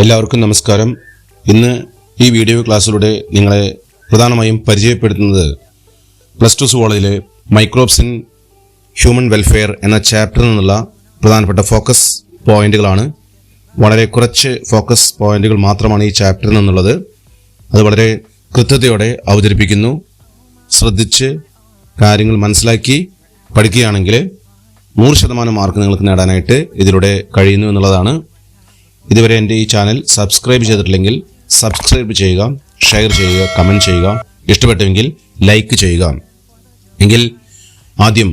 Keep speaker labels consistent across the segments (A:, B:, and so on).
A: എല്ലാവർക്കും നമസ്കാരം. ഇന്ന് ഈ വീഡിയോ ക്ലാസ്സിലൂടെ നിങ്ങളെ പ്രധാനമായും പരിചയപ്പെടുത്തുന്നത് പ്ലസ് ടു സുവോളജിയിലെ മൈക്രോബ്സ് ഇൻ ഹ്യൂമൻ വെൽഫെയർ എന്ന ചാപ്റ്ററിൽ നിന്നുള്ള പ്രധാനപ്പെട്ട ഫോക്കസ് പോയിന്റുകളാണ്. വളരെ കുറച്ച് ഫോക്കസ് പോയിന്റുകൾ മാത്രമാണ് ഈ ചാപ്റ്ററിൽ നിന്നുള്ളത്. അത് വളരെ കൃത്യതയോടെ അവതരിപ്പിക്കുന്നു. ശ്രദ്ധിച്ച് കാര്യങ്ങൾ മനസ്സിലാക്കി പഠിക്കുകയാണെങ്കിൽ 100% മാർക്ക് നിങ്ങൾക്ക് നേടാനായിട്ട് ഇതിലൂടെ കഴിയുന്നു എന്നുള്ളതാണ്. ഇതുവരെ എൻ്റെ ഈ ചാനൽ സബ്സ്ക്രൈബ് ചെയ്തിട്ടില്ലെങ്കിൽ സബ്സ്ക്രൈബ് ചെയ്യുക, ഷെയർ ചെയ്യുക, കമൻറ്റ് ചെയ്യുക, ഇഷ്ടപ്പെട്ടുവെങ്കിൽ ലൈക്ക് ചെയ്യുക. എങ്കിൽ ആദ്യം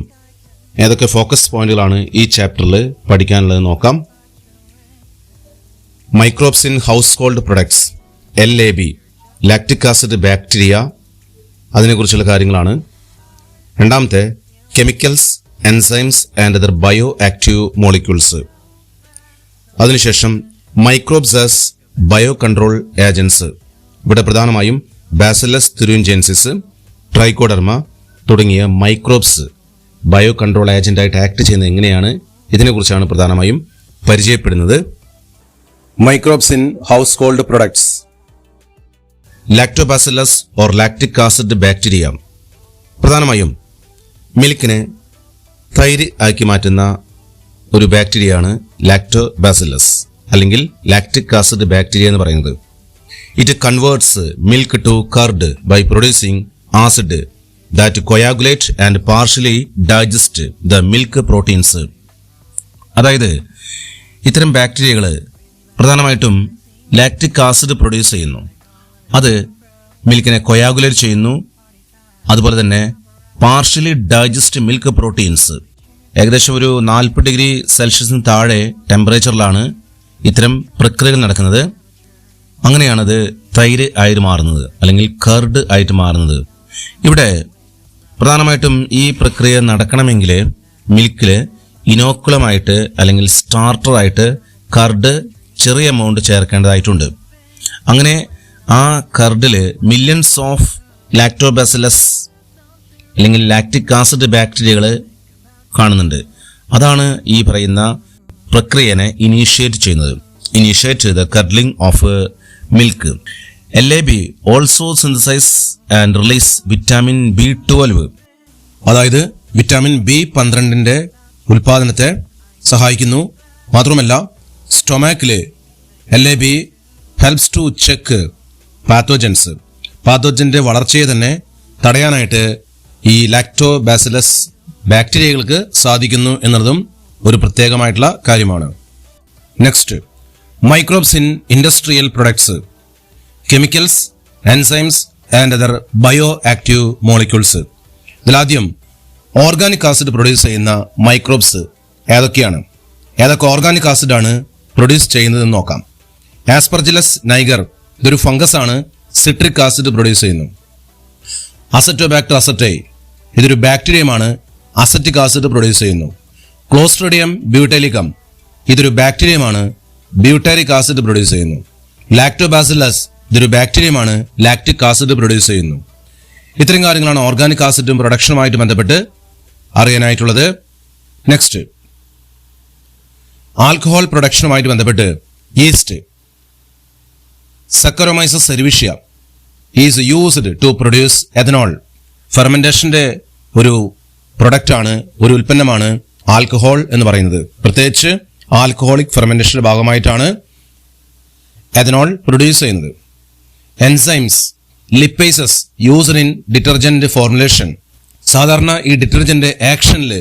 A: ഏതൊക്കെ ഫോക്കസ് പോയിന്റുകളാണ് ഈ ചാപ്റ്ററിൽ പഠിക്കാനുള്ളത് നോക്കാം. Microbes in household products, LAB, lactic acid bacteria, അതിനെക്കുറിച്ചുള്ള കാര്യങ്ങളാണ്. രണ്ടാമത്തെ chemicals, enzymes and other bio active molecules. അതിനുശേഷം microbes as bio control agents. ഇവിടെ പ്രധാനമായും ബാസിലസ് തുരിൻജെൻസിസ്, ട്രൈക്കോഡർമ തുടങ്ങിയ മൈക്രോബ്സ് ബയോ കൺട്രോൾ ഏജന്റായിട്ട് ആക്ട് ചെയ്യുന്നത് എങ്ങനെയാണ്, ഇതിനെക്കുറിച്ചാണ് പ്രധാനമായും പരിചയപ്പെടുന്നത്. Microbes in household products. Lactobacillus or lactic acid bacteria പ്രധാനമായും മിൽക്കിനെ തൈര് ആക്കി മാറ്റുന്ന ഒരു ബാക്ടീരിയയാണ് ലാക്ടോബാസിലസ് അല്ലെങ്കിൽ ലാക്റ്റിക് ആസിഡ് ബാക്ടീരിയ എന്ന് പറയുന്നത്. It converts milk to curd by producing acid that coagulate and partially digest the milk proteins. അതായത് ഇത്തരം ബാക്ടീരിയകൾ പ്രധാനമായിട്ടും ലാക്റ്റിക് ആസിഡ് പ്രൊഡ്യൂസ് ചെയ്യുന്നു. അത് മിൽക്കിനെ കൊയാഗുലേറ്റ് ചെയ്യുന്നു. അതുപോലെ തന്നെ പാർഷ്യലി ഡൈജസ്റ്റ് മിൽക്ക് പ്രോട്ടീൻസ്. ഏകദേശം ഒരു 40 ഡിഗ്രി സെൽഷ്യസിന് താഴെ ടെമ്പറേച്ചറിലാണ് ഇത്തരം പ്രക്രിയകൾ നടക്കുന്നത്. അങ്ങനെയാണത് തൈര് ആയിട്ട് മാറുന്നത് അല്ലെങ്കിൽ കർഡ് ആയിട്ട് മാറുന്നത്. ഇവിടെ പ്രധാനമായിട്ടും ഈ പ്രക്രിയ നടക്കണമെങ്കിൽ മിൽക്കിൽ ഇനോക്കുലമായിട്ട് അല്ലെങ്കിൽ സ്റ്റാർട്ടറായിട്ട് കർഡ് ചെറിയ എമൗണ്ട് ചേർക്കേണ്ടതായിട്ടുണ്ട്. അങ്ങനെ ആ കർഡിൽ മില്യൺസ് ഓഫ് ലാക്ടോബാസിലസ് അല്ലെങ്കിൽ ലാക്റ്റിക് ആസിഡ് ബാക്ടീരിയകൾ കാണുന്നുണ്ട്. അതാണ് ഈ പറയുന്ന പ്രക്രിയനെ ഇനീഷ്യേറ്റ് ചെയ്യുന്നത്. Initiate the curdling of milk. LAB also synthesise and release vitamin B12. അതായത് വിറ്റാമിൻ B12 ഉൽപാദനത്തെ സഹായിക്കുന്നു. മാത്രമല്ല സ്റ്റൊമാക്കില് LAB helps to check pathogens. പാത്തോജന്റെ വളർച്ചയെ തന്നെ തടയാനായിട്ട് ഈ ലാക്ടോബാസിലസ് ബാക്ടീരിയകൾക്ക് സാധിക്കുന്നു എന്നതും ഒരു പ്രത്യേകമായിട്ടുള്ള കാര്യമാണ്. Next, microbes in industrial products, chemicals, enzymes and other bio active molecules. ഇതിലാദ്യം ഓർഗാനിക് ആസിഡ് പ്രൊഡ്യൂസ് ചെയ്യുന്ന മൈക്രോബ്സ് ഏതൊക്കെയാണ്, ഏതൊക്കെ ഓർഗാനിക് ആസിഡാണ് പ്രൊഡ്യൂസ് ചെയ്യുന്നതെന്ന് നോക്കാം. ആസ്പെർജിലസ് നൈഗർ, ഇതൊരു ഫംഗസ് ആണ്, സിട്രിക് ആസിഡ് പ്രൊഡ്യൂസ് ചെയ്യുന്നു. അസറ്റോബാക്ടർ അസറ്റൈ, ഇതൊരു ബാക്ടീരിയമാണ്, അസറ്റിക് ആസിഡ് പ്രൊഡ്യൂസ് ചെയ്യുന്നു. ക്ലോസ്ട്രിഡിയം ബ്യൂട്ടേലിക്കം, ഇതൊരു ബാക്ടീരിയമാണ്, ബ്യൂട്ടാരിക് ആസിഡ് പ്രൊഡ്യൂസ് ചെയ്യുന്നു. ലാക്ടോബാസിലസ്, ഇതൊരു ബാക്ടീരിയമാണ്, ലാക്റ്റിക് ആസിഡ് പ്രൊഡ്യൂസ് ചെയ്യുന്നു. ഇത്തരം കാര്യങ്ങളാണ് ഓർഗാനിക് ആസിഡും പ്രൊഡക്ഷനുമായിട്ട് ബന്ധപ്പെട്ട് അറിയാനായിട്ടുള്ളത്. നെക്സ്റ്റ്, ആൽക്കഹോൾ പ്രൊഡക്ഷനുമായിട്ട് ബന്ധപ്പെട്ട് yeast, Saccharomyces cerevisiae is used to produce ethanol. ഫെർമെന്റേഷന്റെ ഒരു പ്രൊഡക്റ്റാണ്, ഒരു ഉൽപ്പന്നമാണ് ആൽക്കഹോൾ എന്ന് പറയുന്നത്. പ്രത്യേകിച്ച് ആൽക്കഹോളിക് ഫെർമെന്റേഷന്റെ ഭാഗമായിട്ടാണ് എഥനോൾ പ്രൊഡ്യൂസ് ചെയ്യുന്നത്. Enzymes, lipases used in detergent formulation. സാധാരണ ഈ ഡിറ്റർജന്റ് ആക്ഷനിൽ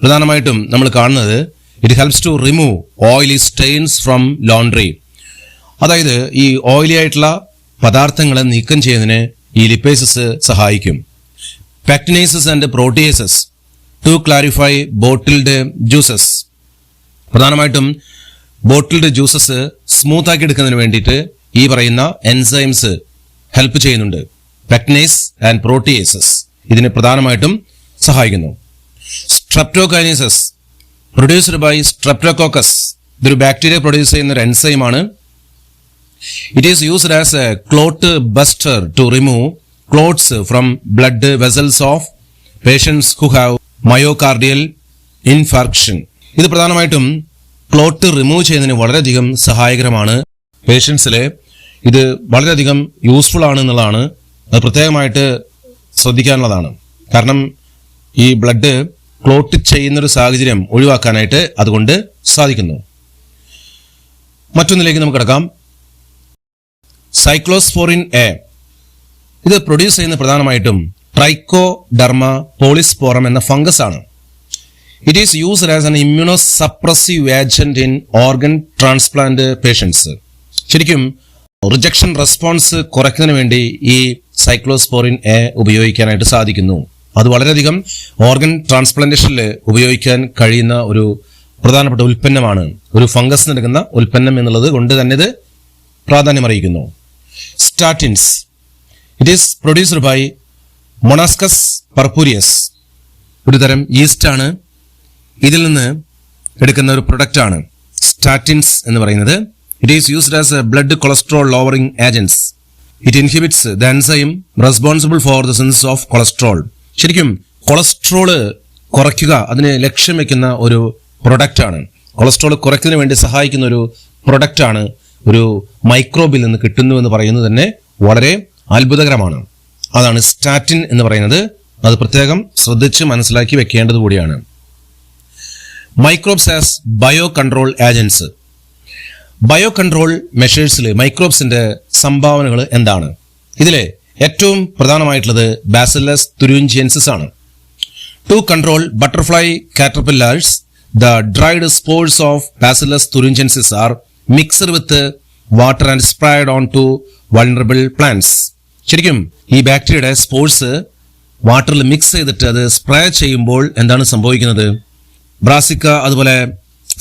A: പ്രധാനമായിട്ടും നമ്മൾ കാണുന്നത് it helps to remove oily stains from laundry. അതായത് ഈ ഓയിലി ആയിട്ടുള്ള പദാർത്ഥങ്ങളെ നീക്കം ചെയ്യുന്നതിന് ഈ ലിപ്പേസസ് സഹായിക്കും. Pectinases and proteases to clarify bottled juices. പ്രധാനമായിട്ടും ബോട്ടിൽഡ് ജ്യൂസസ് സ്മൂത്ത് ആക്കി എടുക്കുന്നതിന് വേണ്ടിയിട്ട് ഈ പറയുന്ന എൻസൈംസ് ഹെൽപ്പ് ചെയ്യുന്നുണ്ട്. പെക്ടിനേസ് ആൻഡ് പ്രോട്ടിയേസസ് ഇതിന് പ്രധാനമായിട്ടും സഹായിക്കുന്നു. സ്ട്രെപ്റ്റോകൈനേസസ് പ്രൊഡ്യൂസ്ഡ് ബൈ സ്ട്രെപ്റ്റോകോക്കസ്, ഇതൊരു ബാക്ടീരിയ പ്രൊഡ്യൂസ് ചെയ്യുന്ന ഒരു എൻസൈമാണ്. It is used as a clot buster to remove clots from blood vessels of patients who have myocardial infarction. ഇത് പ്രധാനമായിട്ടും ക്ലോട്ട് റിമൂവ് ചെയ്യുന്നതിന് വളരെയധികം സഹായകരമാണ്. പേഷ്യൻസിലെ ഇത് വളരെയധികം യൂസ്ഫുൾ ആണ് എന്നുള്ളതാണ്. അത് പ്രത്യേകമായിട്ട് ശ്രദ്ധിക്കാനുള്ളതാണ്. കാരണം ഈ ബ്ലഡ് ക്ലോട്ട് ചെയ്യുന്നൊരു സാഹചര്യം ഒഴിവാക്കാനായിട്ട് അതുകൊണ്ട് സാധിക്കുന്നു. മറ്റൊന്നിലേക്ക് നമുക്ക് കിടക്കാം. സൈക്ലോസ്പോറിൻ എ ഇത് പ്രൊഡ്യൂസ് ചെയ്യുന്ന പ്രധാനമായിട്ടും ട്രൈക്കോഡർമ പോളിസ്പോറം എന്ന ഫംഗസ് ആണ്. It is used as an immunosuppressive agent in organ transplant patients. ശരിക്കും റിജക്ഷൻ റെസ്പോൺസ് കുറയ്ക്കുന്നതിന് വേണ്ടി ഈ സൈക്ലോസ്പോറിൻ എ ഉപയോഗിക്കാനായിട്ട് സാധിക്കുന്നു. അത് വളരെയധികം ഓർഗൻ ട്രാൻസ്പ്ലാന്റേഷനിൽ ഉപയോഗിക്കാൻ കഴിയുന്ന ഒരു പ്രധാനപ്പെട്ട ഉൽപ്പന്നമാണ്. ഒരു ഫംഗസ് എടുക്കുന്ന ഉൽപ്പന്നം എന്നുള്ളത് കൊണ്ട് തന്നെ ഇത് പ്രാധാന്യമറിയിക്കുന്നു. Statins it is produced by Monascus purpureus. ഒരു തരം ഈസ്റ്റ് ആണ്. ഇതിൽ നിന്ന് എടുക്കുന്ന ഒരു പ്രൊഡക്റ്റാണ് സ്റ്റാറ്റിൻസ് എന്ന് പറയുന്നത്. It is used as A blood cholesterol lowering agents. It inhibits the enzyme responsible for the synthesis of cholesterol. ശരിക്കും കൊളസ്ട്രോള് കുറയ്ക്കുക അതിന് ലക്ഷ്യം വെക്കുന്ന ഒരു പ്രൊഡക്റ്റാണ്. കൊളസ്ട്രോൾ കുറയ്ക്കുന്നതിന് വേണ്ടി സഹായിക്കുന്ന ഒരു പ്രൊഡക്റ്റാണ്. ഒരു മൈക്രോബിൽ നിന്ന് കിട്ടുന്നു എന്ന് പറയുന്നത് തന്നെ വളരെ അത്ഭുതകരമാണ്. അതാണ് സ്റ്റാറ്റിൻ എന്ന് പറയുന്നത്. അത് പ്രത്യേകം ശ്രദ്ധിച്ച് മനസ്സിലാക്കി വെക്കേണ്ടത് കൂടിയാണ്. Microbes as bio control agents. Bio control മെഷേഴ്സിൽ മൈക്രോബ്സിന്റെ സംഭാവനകൾ എന്താണ്? ഇതിലെ ഏറ്റവും പ്രധാനമായിട്ടുള്ളത് ബാസിലസ് തുരിഞ്ചിയൻസിസ് ആണ്. To control butterfly caterpillars, the dried spores of Bacillus thuringiensis are mixed with water and sprayed on to vulnerable plants. ശരിക്കും ഈ ബാക്ടീരിയയുടെ സ്പോർസ് വാട്ടറിൽ മിക്സ് ചെയ്തിട്ട് അത് സ്പ്രേ ചെയ്യുമ്പോൾ എന്താണ് സംഭവിക്കുന്നത്? ബ്രാസിക്ക അതുപോലെ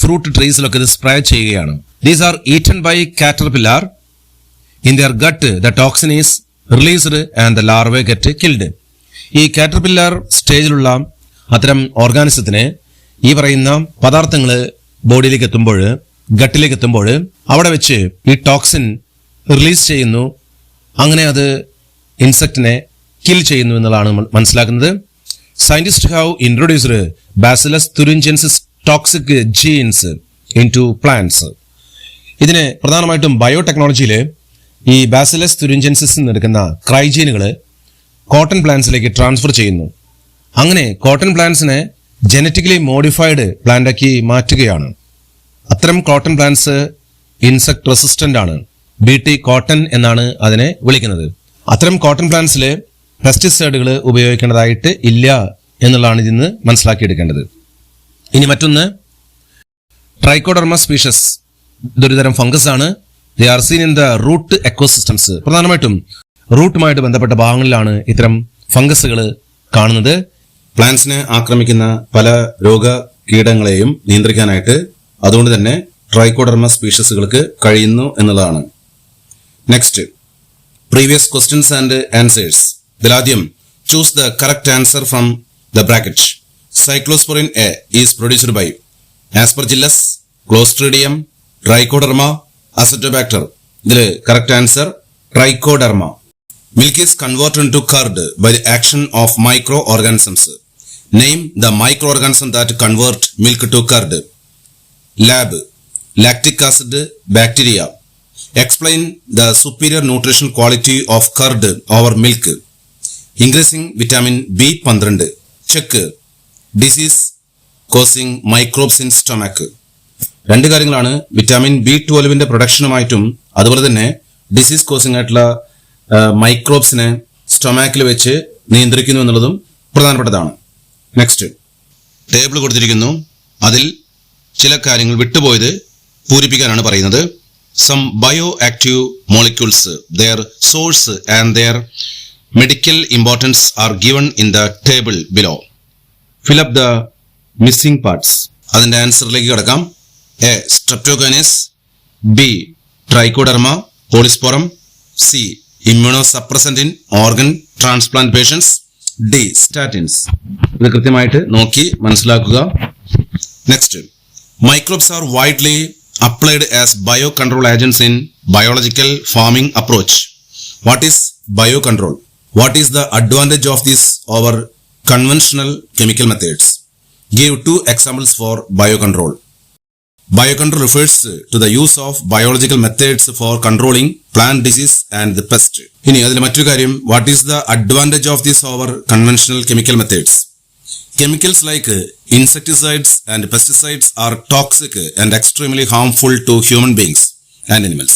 A: ഫ്രൂട്ട് ട്രീസിലൊക്കെ ഇത് സ്പ്രേ ചെയ്യുകയാണ്. These are eaten by caterpillar. In their gut the toxin is released and the larvae get killed. ഈ കാറ്റർപില്ലാർ സ്റ്റേജിലുള്ള അത്തരം ഓർഗാനിസത്തിന് ഈ പറയുന്ന പദാർത്ഥങ്ങൾ ബോഡിയിലേക്ക് എത്തുമ്പോൾ, ഗട്ടിലേക്ക് എത്തുമ്പോൾ അവിടെ വെച്ച് ഈ ടോക്സിൻ റിലീസ് ചെയ്യുന്നു. അങ്ങനെ അത് ഇൻസെക്റ്റിനെ കിൽ ചെയ്യുന്നു എന്നുള്ളതാണ് മനസ്സിലാക്കുന്നത്. Scientist have introduced Bacillus thuringiensis toxic genes into plants. ഇതിന് പ്രധാനമായിട്ടും ബയോടെക്നോളജിയിൽ ഈ ബാസിലസ് തുരിഞ്ചിയൻസിസ് എടുക്കുന്ന ക്രൈജീനുകൾ കോട്ടൺ പ്ലാന്റ്സിലേക്ക് ട്രാൻസ്ഫർ ചെയ്യുന്നു. അങ്ങനെ കോട്ടൺ പ്ലാന്റ്സിനെ ജനറ്റിക്കലി മോഡിഫൈഡ് പ്ലാന്റാക്കി മാറ്റുകയാണ്. അത്തരം കോട്ടൺ പ്ലാന്റ്സ് ഇൻസെക്ട് റെസിസ്റ്റന്റ് ആണ്. BT കോട്ടൺ എന്നാണ് അതിനെ വിളിക്കുന്നത്. അത്തരം കോട്ടൺ പ്ലാന്റ്സിൽ പെസ്റ്റിസൈഡുകൾ ഉപയോഗിക്കേണ്ടതായിട്ട് ഇല്ല എന്നുള്ളതാണ് ഇതിന്ന് മനസ്സിലാക്കിയെടുക്കേണ്ടത്. ഇനി മറ്റൊന്ന് ട്രൈക്കോഡർമ സ്പീഷസ്. ഇതൊരു തരം ഫംഗസ് ആണ്. They are seen in the root ecosystems. പ്രധാനമായിട്ടും റൂട്ടുമായിട്ട് ബന്ധപ്പെട്ട ഭാഗങ്ങളിലാണ് ഇത്തരം ഫംഗസുകൾ കാണുന്നത്. പ്ലാന്റ്സിനെ ആക്രമിക്കുന്ന പല രോഗ കീടങ്ങളെയും നിയന്ത്രിക്കാനായിട്ട് അതുകൊണ്ട് തന്നെ ട്രൈക്കോഡർമ സ്പീഷസുകൾക്ക് കഴിയുന്നു എന്നുള്ളതാണ്. Next, previous questions and answers. ഇതിലാദ്യം choose the correct answer from the bracket. Cyclosporin A is produced by Aspergillus, Clostridium, Trichoderma, Azotobacter. ഇതില് correct answer Trichoderma. Milk is converted into curd by the action of microorganisms. Name the microorganism that convert milk to curd. Lab, lactic acid bacteria. Explain the superior nutrition quality of curd over milk. Increasing vitamin B12. Check, disease causing microbes in stomach. രണ്ട് കാര്യങ്ങളാണ് vitamin B12 പ്രൊഡക്ഷനുമായിട്ടും അതുപോലെ തന്നെ disease causing ആയിട്ടുള്ള മൈക്രോബ്സിനെ സ്റ്റൊമാക്കിൽ വെച്ച് നിയന്ത്രിക്കുന്നു എന്നുള്ളതും പ്രധാനപ്പെട്ടതാണ്. Next, table കൊടുത്തിരിക്കുന്നു. അതിൽ ചില കാര്യങ്ങൾ വിട്ടുപോയത് പൂരിപ്പിക്കാനാണ് പറയുന്നത്. Some bio active molecules, their source and their medical importance are given in the table below. Fill up the missing parts. അതിന്റെ ആൻസറിലേക്ക് കിടക്കാം. A. Streptokinase, B. Trichoderma polysporum, C. Immunosuppressant in organ transplant patients, D. Statins. ഇത് കൃത്യമായിട്ട് നോക്കി മനസ്സിലാക്കുക. Next, microbes are widely applied as biocontrol agents in biological farming approach. What is biocontrol? What is the advantage of this over conventional chemical methods? Give 2 examples for biocontrol. Biocontrol refers to the use of biological methods for controlling plant disease and the pest. ഇനി അതിൽ മറ്റൊരു കാര്യം, what is the advantage of this over conventional chemical methods? Chemicals like insecticides and pesticides are toxic and extremely harmful to human beings and animals.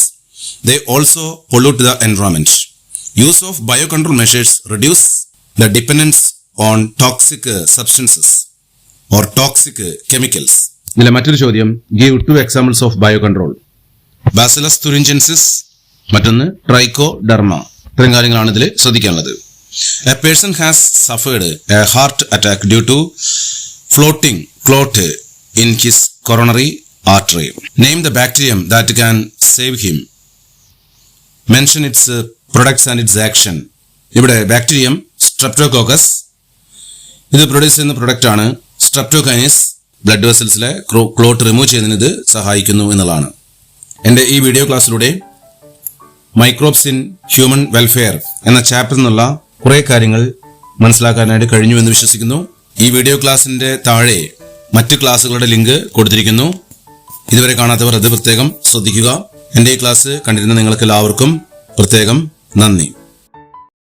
A: They also pollute the environment. Use of biocontrol measures reduce the dependence on toxic substances or toxic chemicals. ഇതിലെ മറ്റൊരു ചോദ്യം, give 2 examples of biocontrol. Bacillus thuringiensis, മറ്റൊന്ന് trichoderma. ഇത്രയും കാര്യങ്ങളാണ് ഇതിൽ ശ്രദ്ധിക്കാനുള്ളത്. A person has suffered a heart attack due to floating clot in his coronary artery. Name the bacterium that can save him. Mention its products and its action. ഇവിടെ bacterium Streptococcus. ഇത് produce ചെയ്യുന്ന product ആണ് streptokinase. Blood വെസൽസിലെ clot remove ചെയ്യുന്നതിന് ഇത് സഹായിക്കുന്നു എന്നുള്ളതാണ്. എൻ്റെ ഈ വീഡിയോ ക്ലാസ്സിലൂടെ മൈക്രോബ്സ് ഇൻ ഹ്യൂമൻ വെൽഫെയർ എന്ന ചാപ്റ്ററിൽ നിന്നുള്ള കുറെ കാര്യങ്ങൾ മനസ്സിലാക്കാനായിട്ട് കഴിഞ്ഞു എന്ന് വിശ്വസിക്കുന്നു. ഈ വീഡിയോ ക്ലാസ്സിന്റെ താഴെ മറ്റ് ക്ലാസ്സുകളുടെ ലിങ്ക് കൊടുത്തിരിക്കുന്നു. ഇതുവരെ കാണാത്തവർ അത് പ്രത്യേകം ശ്രദ്ധിക്കുക. എൻ്റെ ഈ ക്ലാസ് കണ്ടിരുന്ന നിങ്ങൾക്ക് എല്ലാവർക്കും പ്രത്യേകം നന്ദി.